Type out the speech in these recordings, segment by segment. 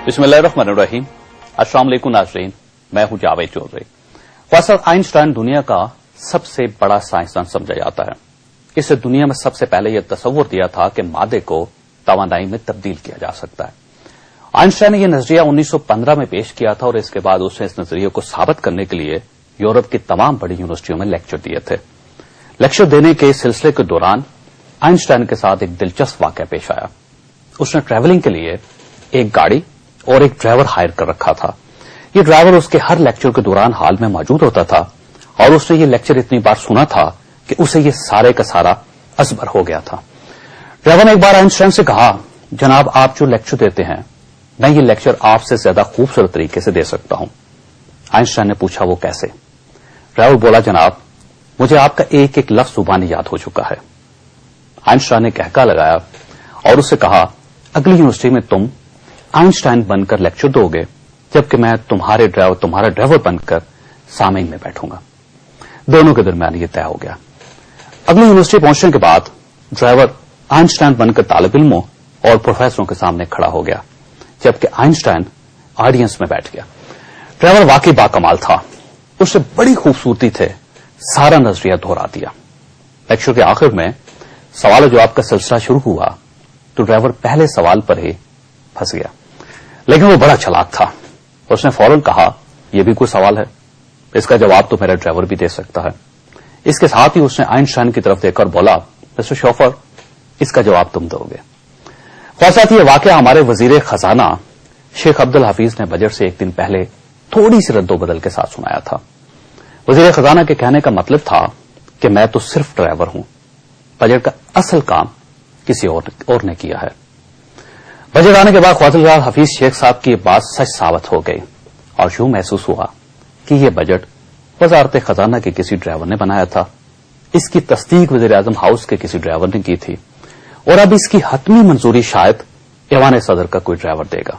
बिस्मिल्लाहिर्रहमानिर्रहीम। अस्सलाम वालेकुम नाज़रीन, मैं हूं जावेद चौधरी। वैसे आइंस्टाइन दुनिया का सबसे बड़ा साइंसदान समझा जाता है। इसे दुनिया में सबसे पहले यह तस्वुर दिया था कि मादे को तवानाई में तब्दील किया जा सकता है। आइंस्टाइन ने यह नजरिया 1915 में पेश किया था और इसके बाद उसने इस नजरिए को साबित करने के लिए यूरोप की तमाम बड़ी यूनिवर्सिटियों में लेक्चर दिए थे। लेक्चर देने के सिलसिले के दौरान आइंस्टाइन के साथ एक दिलचस्प वाकया पेश आया। उसने ट्रैवलिंग के लिए एक गाड़ी और एक ड्राइवर हायर कर रखा था। ये ड्राइवर उसके हर लेक्चर के दौरान हाल में मौजूद होता था और उसने ये लेक्चर इतनी बार सुना था कि उसे ये सारे का सारा असबर हो गया था। ड्राइवर ने एक बार आइंस्टाइन से कहा, जनाब आप जो लेक्चर देते हैं मैं ये लेक्चर आपसे ज्यादा खूबसूरत तरीके से दे सकता हूं। आइंस्टाइन ने पूछा वो कैसे? ड्राइवर बोला, जनाब मुझे आपका एक एक लफ्ज जुबानी याद हो चुका है। आइंस्टाइन ने कहका लगाया और उससे कहा, अगली यूनिवर्सिटी में तुम आइंस्टाइन बनकर लेक्चर दोगे जबकि मैं तुम्हारा ड्राइवर बनकर सामईन में बैठूंगा। दोनों के दरमियान ये तय हो गया। अगली यूनिवर्सिटी पहुंचने के बाद ड्राइवर आइंस्टाइन बनकर तालिब इल्मों और प्रोफेसरों के सामने खड़ा हो गया जबकि आइंस्टाइन ऑडियंस में बैठ गया। ड्राइवर वाकई बाकमाल था। उससे बड़ी खूबसूरती से सारा नजरिया दोहरा दिया। लेक्चर के आखिर में सवाल जवाब का सिलसिला शुरू हुआ तो ड्राइवर पहले सवाल पर ही फंस गया, लेकिन वो बड़ा चालाक था। उसने फौरन कहा, यह भी कोई सवाल है, इसका जवाब तो मेरा ड्राइवर भी दे सकता है। इसके साथ ही उसने आइंस्टाइन की तरफ देखकर बोला, मिस्टर शोफर इसका जवाब तुम दोगे। साथ ये वाकया हमारे वजीर खजाना शेख अब्दुल हफीज ने बजट से एक दिन पहले थोड़ी सी रद्दोबदल के साथ सुनाया था। वजीर खजाना के कहने का मतलब था कि मैं तो सिर्फ ड्राइवर हूं, बजट का असल काम किसी और ने किया है। बजट आने के बाद ख्वाजा हफीज शेख साहब की बात सच साबित हो गई और यूं महसूस हुआ कि यह बजट वजारत खजाना के किसी ड्राइवर ने बनाया था। इसकी तस्दीक वजीर आजम हाउस के किसी ड्राइवर ने की थी और अब इसकी हतमी मंजूरी शायद ऐवान सदर का कोई ड्राइवर देगा,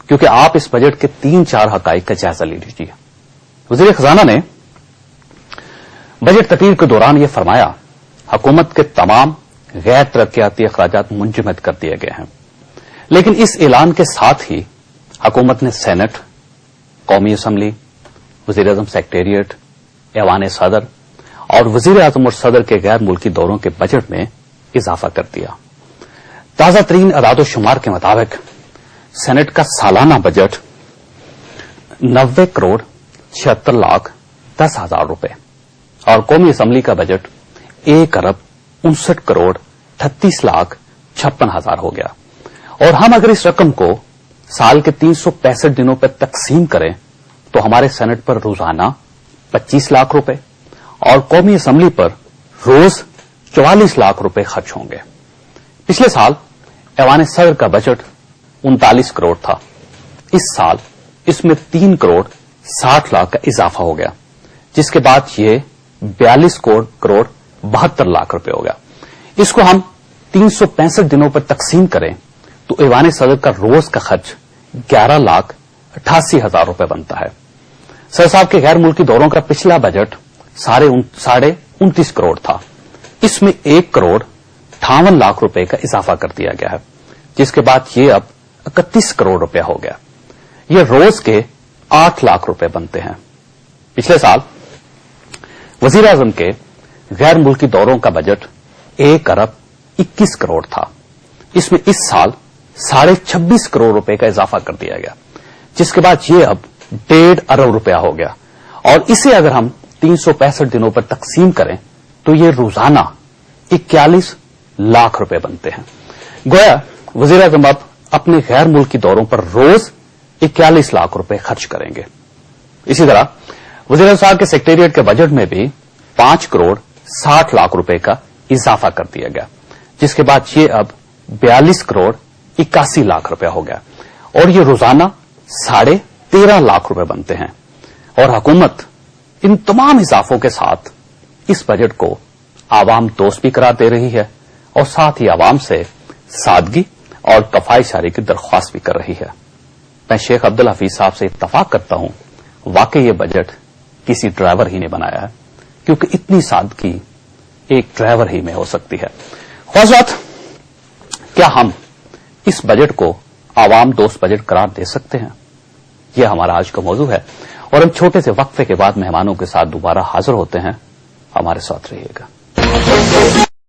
क्योंकि आप इस बजट के 3-4 हकाइक का जायजा ले लीजिए। वजीर खजाना ने बजट तकरीर के दौरान यह फरमाया, हुकूमत के तमाम गैर तरक्याती अखराजात मुंजमद कर दिए गए हैं, लेकिन इस ऐलान के साथ ही हुकूमत ने सेनेट, कौमी असम्बली, वजीर आजम सेक्रेटेरिएट, ऐवान सदर और वजीर आजम और सदर के गैर मुल्की दौरों के बजट में इजाफा कर दिया। ताजा तरीन अदाद शुमार के मुताबिक सेनेट का सालाना बजट 90 करोड़ 76 लाख 10 हजार रुपए और कौमी असम्बली का बजट 1 अरब 59 करोड़ 38 लाख 56 हजार हो गया। और हम अगर इस रकम को साल के 365 दिनों पर तकसीम करें तो हमारे सेनेट पर रोजाना 25 लाख रुपए और कौमी असम्बली पर रोज 44 लाख रुपए खर्च होंगे। पिछले साल ऐवान सदर का बजट 39 करोड़ था। इस साल इसमें 3 करोड़ 60 लाख का इजाफा हो गया, जिसके बाद ये 42 करोड़ 72 लाख रुपए हो गया। इसको हम 365 दिनों पर तकसीम करें तो ऐवान सदर का रोज का खर्च 11 लाख 88 हजार रुपए बनता है। सर साहब के गैर मुल्की दौरों का पिछला बजट 29.5 करोड़ था। इसमें 1 करोड़ 58 लाख रुपए का इजाफा कर दिया गया है, जिसके बाद ये अब 31 करोड़ रुपया हो गया। ये रोज के 8 लाख रुपए बनते हैं। पिछले साल वजीर आजम के गैर मुल्की दौरों का बजट 1 अरब 21 करोड़ था। इसमें इस साल 26.5 करोड़ रुपए का इजाफा कर दिया गया, जिसके बाद ये अब 1.5 अरब रुपया हो गया। और इसे अगर हम 365 दिनों पर तकसीम करें तो ये रोजाना 41 लाख रुपए बनते हैं। गोया वजीर आजम अब अपने गैर मुल्की दौरों पर रोज 41 लाख रुपए खर्च करेंगे। इसी तरह वजीर आजम साहब के सेक्रेटेरिएट के बजट में भी 5 करोड़ 60 लाख रुपए का इजाफा कर दिया गया, जिसके बाद ये अब 42 करोड़ 81 लाख रुपया हो गया और ये रोजाना 13.5 लाख रुपए बनते हैं। और हुकूमत इन तमाम इजाफों के साथ इस बजट को आवाम दोस्त भी करार दे रही है और साथ ही आवाम से सादगी और कफायशारी की दरख्वास्त भी कर रही है। मैं शेख अब्दुल हफीज साहब से इत्तफाक करता हूं, वाकई ये बजट किसी ड्राइवर ही ने बनाया है, क्योंकि इतनी सादगी एक ड्राइवर ही में हो सकती है। ख्वाजात, क्या हम इस बजट को आवाम दोस्त बजट करार दे सकते हैं? यह हमारा आज का मौजू है और हम छोटे से वक्फे के बाद मेहमानों के साथ दोबारा हाजिर होते हैं। हमारे साथ रहिएगा।